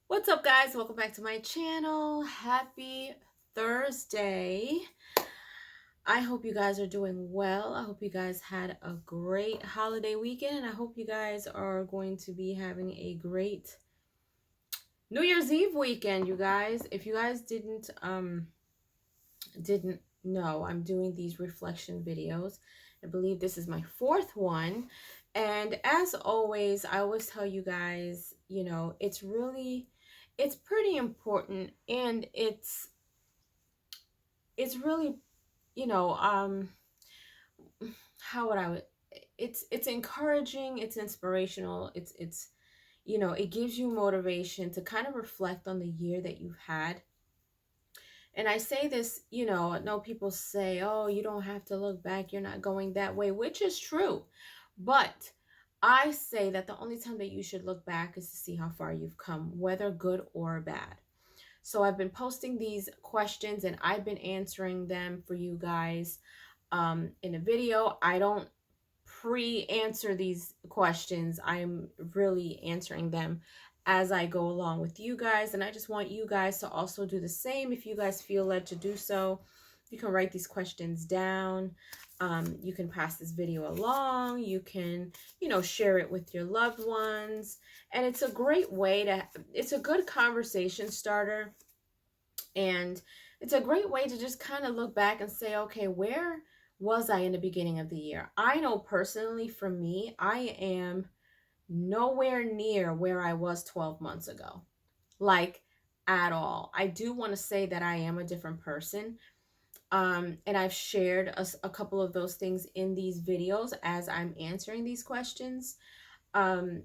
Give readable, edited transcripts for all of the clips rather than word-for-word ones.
What's up, guys? Welcome back to my channel. Happy Thursday. I hope you guys are doing well. I hope you guys had a great holiday weekend, and I hope you guys are going to be having a great New Year's Eve weekend, you guys. If you guys didn't know, I'm doing these reflection videos. I believe this is my fourth one. And as always, I always tell you guys, it's pretty important, and it's really, you know, how would I would it's encouraging, it's inspirational, it gives you motivation to kind of reflect on the year that you've had. And I say this, I know people say, oh, you don't have to look back, you're not going that way, which is true. But I say that the only time that you should look back is to see how far you've come, whether good or bad. So I've been posting these questions and I've been answering them for you guys in a video. I don't pre-answer these questions. I'm really answering them as I go along with you guys, and I just want you guys to also do the same. If you guys feel led to do so, you can write these questions down. You can pass this video along. You can, share it with your loved ones. And it's a great way it's a good conversation starter. And it's a great way to just kind of look back and say, okay, where was I in the beginning of the year? I know personally for me, I am nowhere near where I was 12 months ago, like at all. I do want to say that I am a different person. And I've shared a couple of those things in these videos as I'm answering these questions. Um,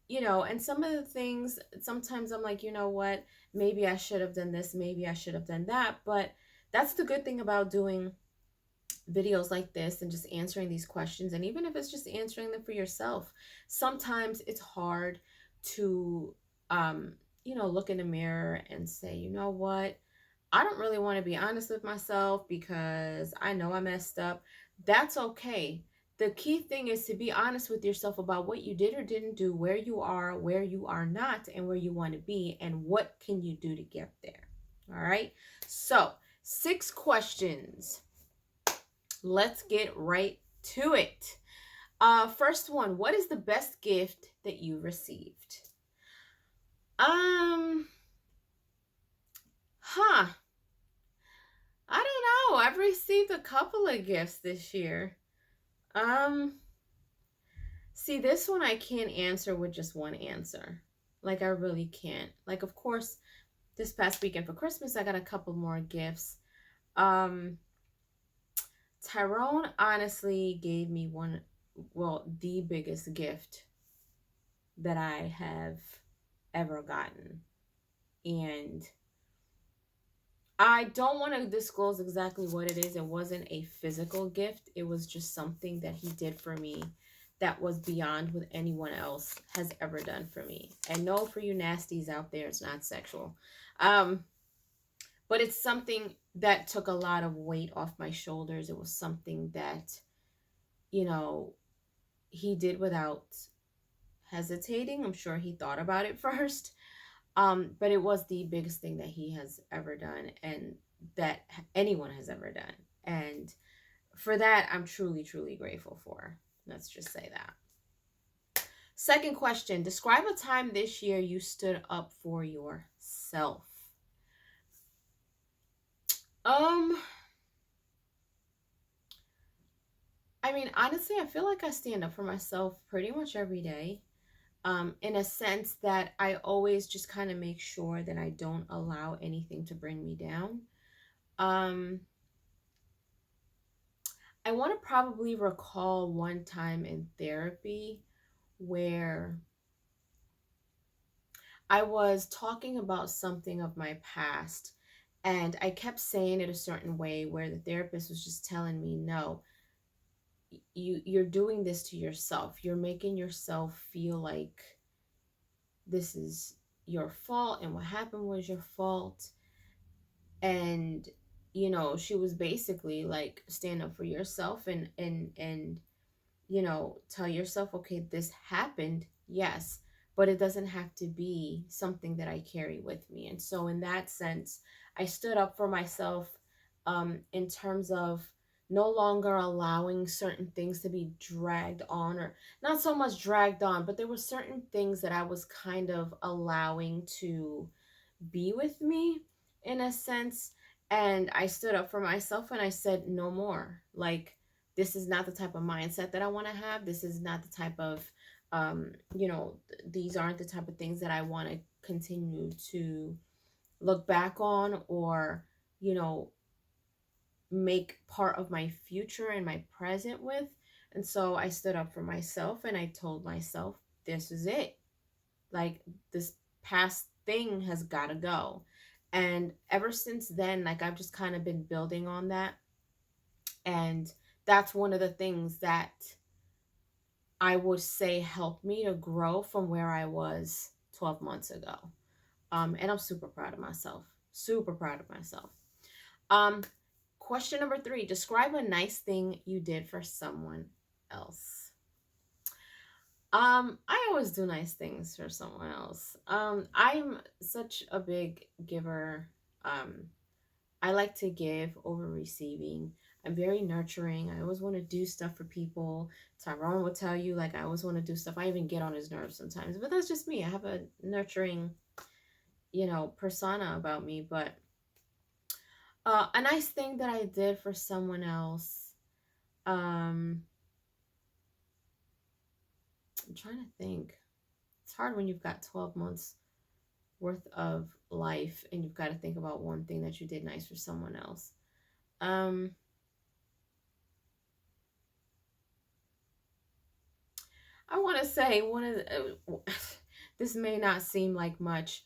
and some of the things, sometimes I'm like, you know what, maybe I should have done this, maybe I should have done that. But that's the good thing about doing videos like this and just answering these questions. And even if it's just answering them for yourself, sometimes it's hard to, look in the mirror and say, you know what, I don't really want to be honest with myself because I know I messed up. That's okay. The key thing is to be honest with yourself about what you did or didn't do, where you are not, and where you want to be, and what can you do to get there. All right. So 6 questions. Let's get right to it. First one, what is the best gift that you received? Huh. I don't know. I've received a couple of gifts this year. Um, See, this one I can't answer with just one answer. Like, I really can't. Like, of course, this past weekend for Christmas, I got a couple more gifts. Um, Tyrone honestly gave me the biggest gift that I have ever gotten. And I don't want to disclose exactly what it is. It wasn't a physical gift. It was just something that he did for me that was beyond what anyone else has ever done for me. And no, for you nasties out there, it's not sexual. But it's something that took a lot of weight off my shoulders. It was something that, he did without hesitating. I'm sure he thought about it first. But it was the biggest thing that he has ever done and that anyone has ever done. And for that, I'm truly, truly grateful for. Let's just say that. Second question, describe a time this year you stood up for yourself. I mean, honestly, I feel like I stand up for myself pretty much every day. In a sense that I always just kind of make sure that I don't allow anything to bring me down. I want to probably recall one time in therapy where I was talking about something of my past, and I kept saying it a certain way where the therapist was just telling me, no, you're doing this to yourself. You're making yourself feel like this is your fault and what happened was your fault. And she was basically like, stand up for yourself and tell yourself, okay, this happened, yes, but it doesn't have to be something that I carry with me. And so, in that sense, I stood up for myself, in terms of no longer allowing certain things to be dragged on, or not so much dragged on, but there were certain things that I was kind of allowing to be with me in a sense. And I stood up for myself and I said, no more. Like, this is not the type of mindset that I want to have. This is not the type of, these aren't the type of things that I want to continue to look back on, or, you know, make part of my future and my present with. And so I stood up for myself and I told myself, this is it. Like, this past thing has got to go. And ever since then, like, I've just kind of been building on that. And that's one of the things that I would say helped me to grow from where I was 12 months ago. And I'm super proud of myself. Super proud of myself. Um, Question number 3, describe a nice thing you did for someone else. I always do nice things for someone else. I'm such a big giver. I like to give over receiving. I'm very nurturing. I always want to do stuff for people. Tyrone will tell you, like, I always want to do stuff. I even get on his nerves sometimes, but that's just me. I have a nurturing, persona about me. But a nice thing that I did for someone else. I'm trying to think. It's hard when you've got 12 months worth of life and you've got to think about one thing that you did nice for someone else. I want to say one of the, this may not seem like much,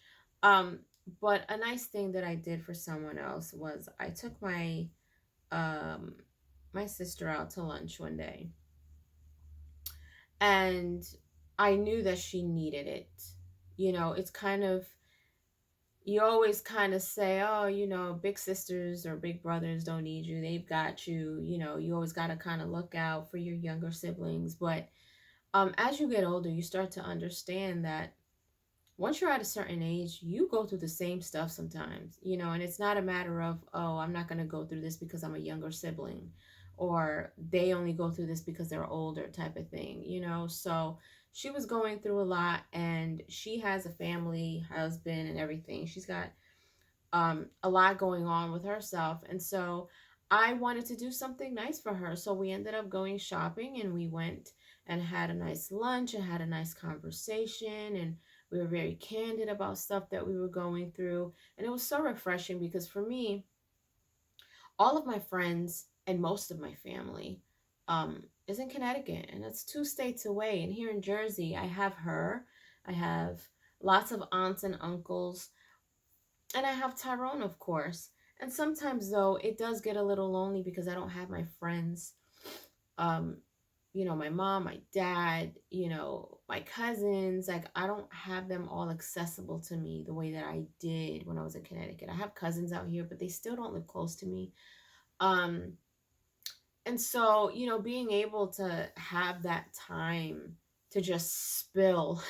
but a nice thing that I did for someone else was I took um, my sister out to lunch one day, and I knew that she needed it. It's kind of, you always kind of say, oh, big sisters or big brothers don't need you. They've got you. You always got to kind of look out for your younger siblings. But as you get older, you start to understand that once you're at a certain age, you go through the same stuff sometimes, and it's not a matter of, oh, I'm not going to go through this because I'm a younger sibling, or they only go through this because they're older type of thing. So she was going through a lot, and she has a family, husband, and everything. She's got a lot going on with herself. And so I wanted to do something nice for her. So we ended up going shopping, and we went and had a nice lunch and had a nice conversation. And we were very candid about stuff that we were going through. And it was so refreshing because for me, all of my friends and most of my family is in Connecticut. And that's 2 states away. And here in Jersey, I have her. I have lots of aunts and uncles. And I have Tyrone, of course. And sometimes, though, it does get a little lonely because I don't have my friends. Um, my mom, my dad, my cousins. Like, I don't have them all accessible to me the way that I did when I was in Connecticut. I have cousins out here, but they still don't live close to me. Um, and so, being able to have that time to just spill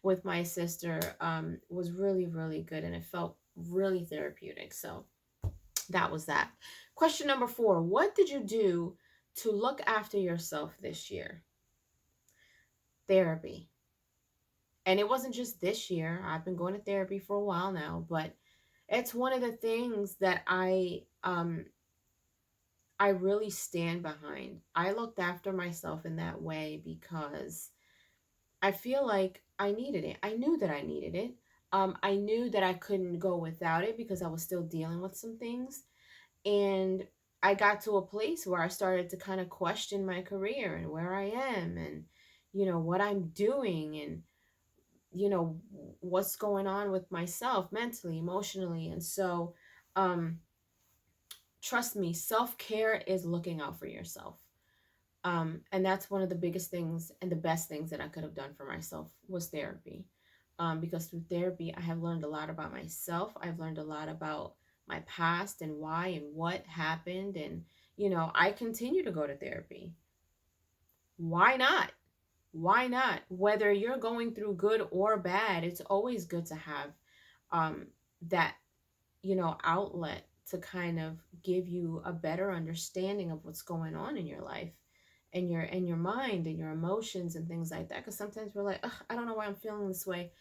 with my sister was really, really good. And it felt really therapeutic. So that was that. Question number 4. What did you do to look after yourself this year? Therapy. And it wasn't just this year. I've been going to therapy for a while now, but it's one of the things that I really stand behind. I looked after myself in that way because I feel like I needed it. I knew that I needed it. I knew that I couldn't go without it because I was still dealing with some things. And I got to a place where I started to kind of question my career and where I am and, what I'm doing and, what's going on with myself mentally, emotionally. And so, trust me, self-care is looking out for yourself. And that's one of the biggest things and the best things that I could have done for myself was therapy. Because through therapy, I have learned a lot about myself. I've learned a lot about my past and why and what happened. And, I continue to go to therapy. Why not? Why not? Whether you're going through good or bad, it's always good to have um, that, outlet to kind of give you a better understanding of what's going on in your life and your mind and your emotions and things like that. Because sometimes we're like, ugh, I don't know why I'm feeling this way.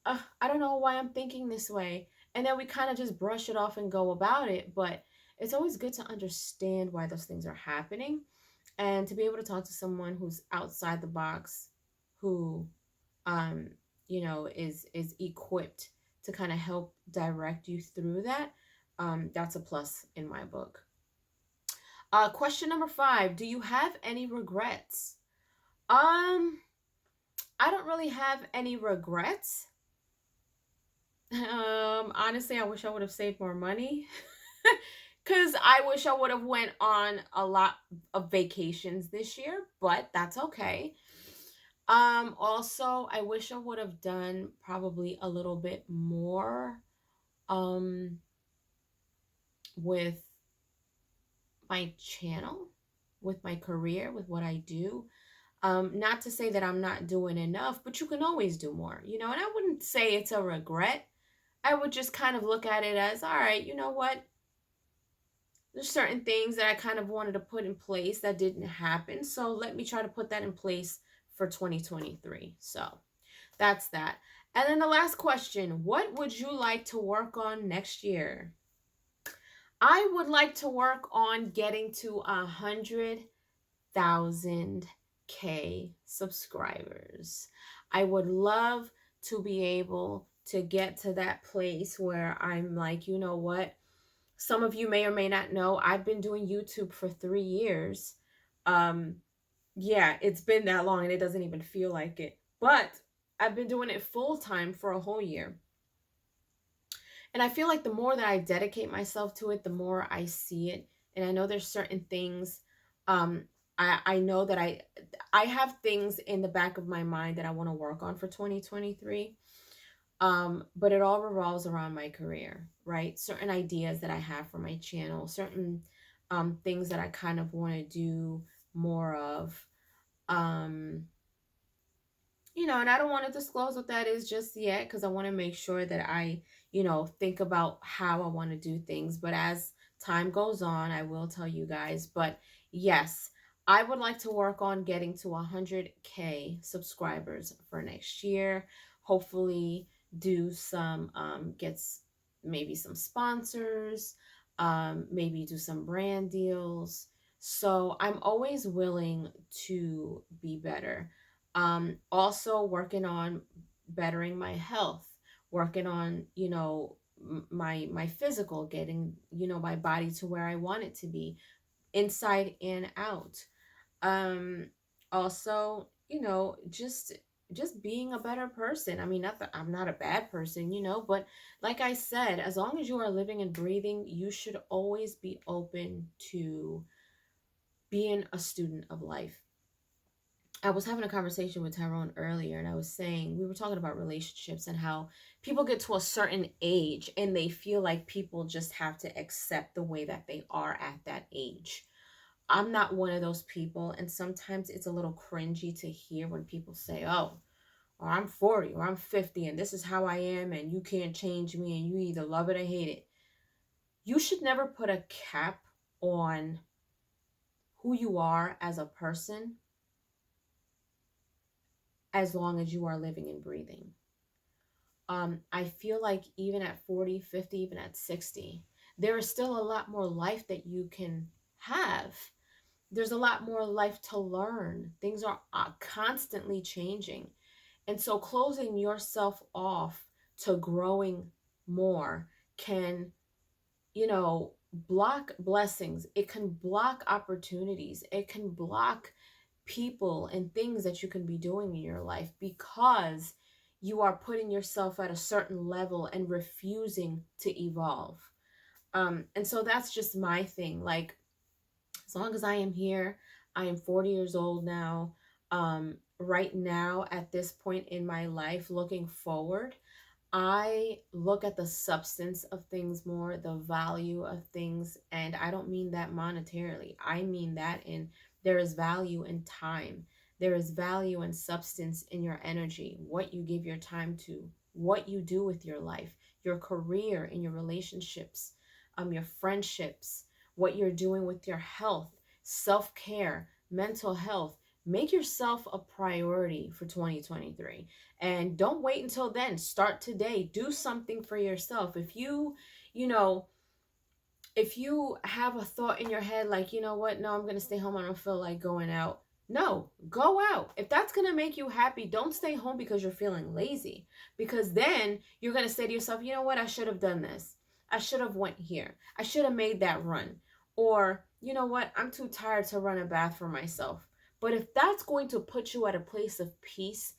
Ugh, I don't know why I'm thinking this way. And then we kind of just brush it off and go about it. But it's always good to understand why those things are happening and to be able to talk to someone who's outside the box, who um is equipped to kind of help direct you through that. That's a plus in my book. Question number 5, do you have any regrets? I don't really have any regrets. Honestly, I wish I would have saved more money. Because I wish I would have went on a lot of vacations this year, but that's okay. Also, I wish I would have done probably a little bit more um with my channel, with my career, with what I do. Not to say that I'm not doing enough, but you can always do more, and I wouldn't say it's a regret. I would just kind of look at it as, all right, you know what? There's certain things that I kind of wanted to put in place that didn't happen. So let me try to put that in place for 2023. So that's that. And then the last question, what would you like to work on next year? I would like to work on getting to 100,000K subscribers. I would love to be able to get to that place where I'm like, you know what? Some of you may or may not know, I've been doing YouTube for 3 years. Yeah, it's been that long and it doesn't even feel like it. But I've been doing it full time for a whole year. And I feel like the more that I dedicate myself to it, the more I see it. And I know there's certain things. I know that I have things in the back of my mind that I want to work on for 2023. But it all revolves around my career, right? Certain ideas that I have for my channel, certain things that I kind of want to do more of. And I don't want to disclose what that is just yet because I want to make sure that I, think about how I want to do things. But as time goes on, I will tell you guys. But yes, I would like to work on getting to 100K subscribers for next year. Hopefully, do some, maybe some sponsors, maybe do some brand deals. So I'm always willing to be better. Also working on bettering my health, working on, my physical, getting, my body to where I want it to be, inside and out. Um, Also, just being a better person. I mean, not that I'm not a bad person, but like I said, as long as you are living and breathing, you should always be open to being a student of life. I was having a conversation with Tyrone earlier, and I was saying, we were talking about relationships and how people get to a certain age and they feel like people just have to accept the way that they are at that age. I'm not one of those people, and sometimes it's a little cringy to hear when people say, oh, or I'm 40 or I'm 50 and this is how I am and you can't change me and you either love it or hate it. You should never put a cap on who you are as a person as long as you are living and breathing. I feel like even at 40, 50, even at 60, there is still a lot more life that you can have. There's a lot more life to learn. Things are constantly changing. And so closing yourself off to growing more can, block blessings. It can block opportunities. It can block people and things that you can be doing in your life because you are putting yourself at a certain level and refusing to evolve. And so that's just my thing. Like, as long as I am here, I am 40 years old now. Right now, at this point in my life, looking forward, I look at the substance of things more, the value of things. And I don't mean that monetarily. I mean that in there is value in time. There is value and substance in your energy, what you give your time to, what you do with your life, your career, in your relationships, your friendships, what you're doing with your health, self-care, mental health. Make yourself a priority for 2023. And don't wait until then. Start today. Do something for yourself. If you know, if you have a thought in your head like, you know what, no, I'm going to stay home, I don't feel like going out. No, go out. If that's going to make you happy, don't stay home because you're feeling lazy. Because then you're going to say to yourself, you know what, I should have done this. I should have went here. I should have made that run. Or, you know what, I'm too tired to run a bath for myself. But if that's going to put you at a place of peace,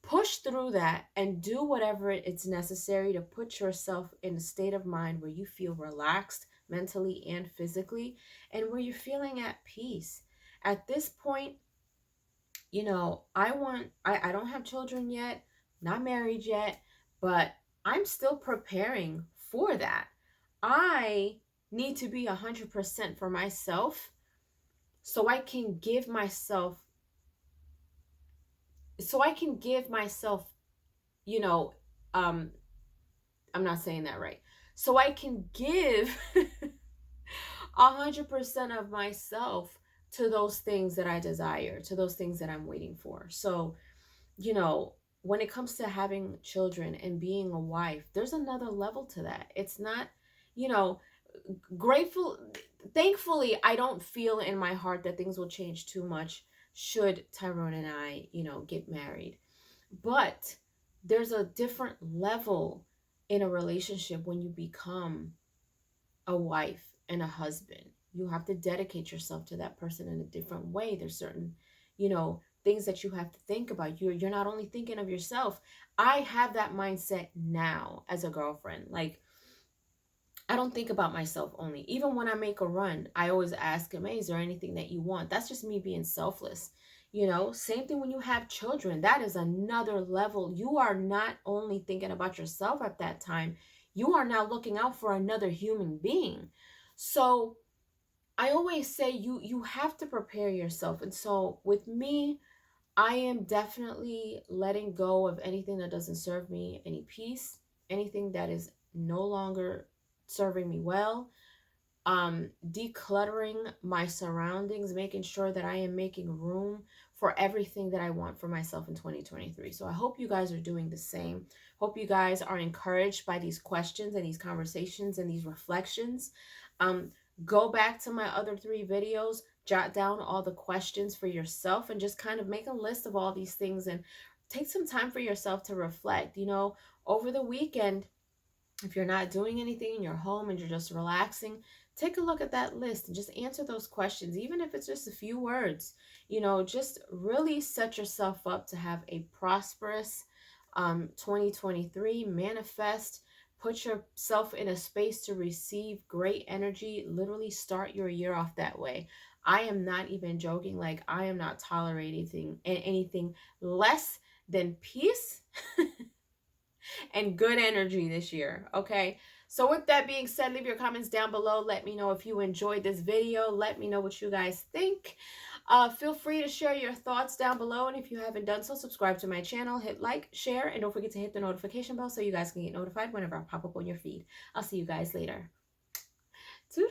push through that and do whatever it's necessary to put yourself in a state of mind where you feel relaxed mentally and physically, and where you're feeling at peace. At this point, you know, I don't have children yet, not married yet, but I'm still preparing for that. I need to be 100% for myself so I can give myself you know, I'm not saying that right. So I can give 100% of myself to those things that I desire, to those things that I'm waiting for. So, you know, when it comes to having children and being a wife, there's another level to that. It's not, you know, thankfully, I don't feel in my heart that things will change too much should Tyrone and I, you know, get married. But there's a different level in a relationship when you become a wife and a husband. You have to dedicate yourself to that person in a different way. There's certain, you know, things that you have to think about. You're not only thinking of yourself. I have that mindset now as a girlfriend. Like, I don't think about myself only. Even when I make a run, I always ask him, hey, is there anything that you want? That's just me being selfless. You know, same thing when you have children. That is another level. You are not only thinking about yourself at that time, you are now looking out for another human being. So I always say you have to prepare yourself. And so with me, I am definitely letting go of anything that doesn't serve me any peace, anything that is no longer serving me well, decluttering my surroundings, making sure that I am making room for everything that I want for myself in 2023. So I hope you guys are doing the same. Hope you guys are encouraged by these questions and these conversations and these reflections. Go back to my other 3 videos, jot down all the questions for yourself, and just kind of make a list of all these things and take some time for yourself to reflect. You know, over the weekend, if you're not doing anything in your home and you're just relaxing, take a look at that list and just answer those questions, even if it's just a few words. You know, just really set yourself up to have a prosperous 2023. Manifest, put yourself in a space to receive great energy. Literally start your year off that way. I am not even joking. Like, I am not tolerating anything less than peace and good energy this year. Okay, so with that being said, leave your comments down below. Let me know if you enjoyed this video. Let me know what you guys think. Feel free to share your thoughts down below, and if you haven't done so, subscribe to my channel, hit like, share, and don't forget to hit the notification bell so you guys can get notified whenever I pop up on your feed. I'll see you guys later. Toodles.